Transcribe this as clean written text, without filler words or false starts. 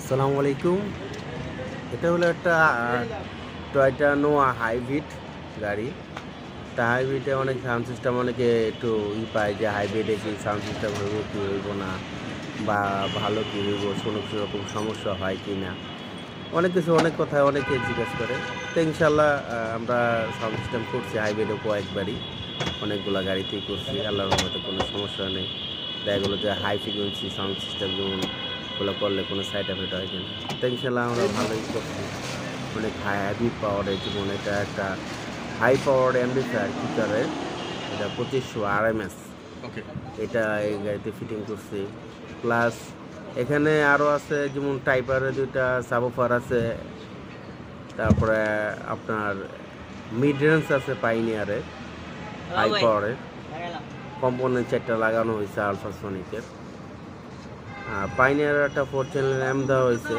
আসসালামু আলাইকুম। এটা হলো একটা টয়োটা নোয়া হাইব্রিড গাড়ি। তা হাইব্রিডে অনেক সাউন্ড সিস্টেম অনেকে একটু পায় যে হাইব্রিডে কি সাউন্ড সিস্টেম হইব কি হইব না, বা ভালো কি হইব, কোনো রকম সমস্যা হয় কি না, অনেক কিছু অনেক কথা অনেকে জিজ্ঞেস করে। তো ইনশাল্লাহ আমরা সাউন্ড সিস্টেম করছি হাইব্রিডে কয়েকবারই, অনেকগুলো গাড়িতেই করছি। আল্লাহর রহমতে কোনো সমস্যা নেই। দেখা গেলো যে হাই ফ্রিকোয়েন্সি সাউন্ড সিস্টেম যেমন ওগুলো করলে কোনো সাইড এফেক্ট হয় কিনা। তো ইনশাল্লাহ আমরা ভালোই করছি। অনেক হাই পাওয়ারের, যেমন এটা একটা হাই পাওয়ার অ্যাম্পলিফায়ার কিকারের, এটা 2500 RMS। ওকে। এটা এই গাড়িতে ফিটিং করছি। প্লাস এখানে আরও আছে, যেমন টাইপারের দুইটা সাবওফার আছে, তারপরে আপনার মিড রেঞ্জ আছে পাইনিয়ারের হাই পাওয়ারের কম্পোনেন্ট 4টা লাগানো হয়েছে আলট্রাসনিকের। পাইনিয়ার একটা 4 চ্যানেল দেওয়া হয়েছে।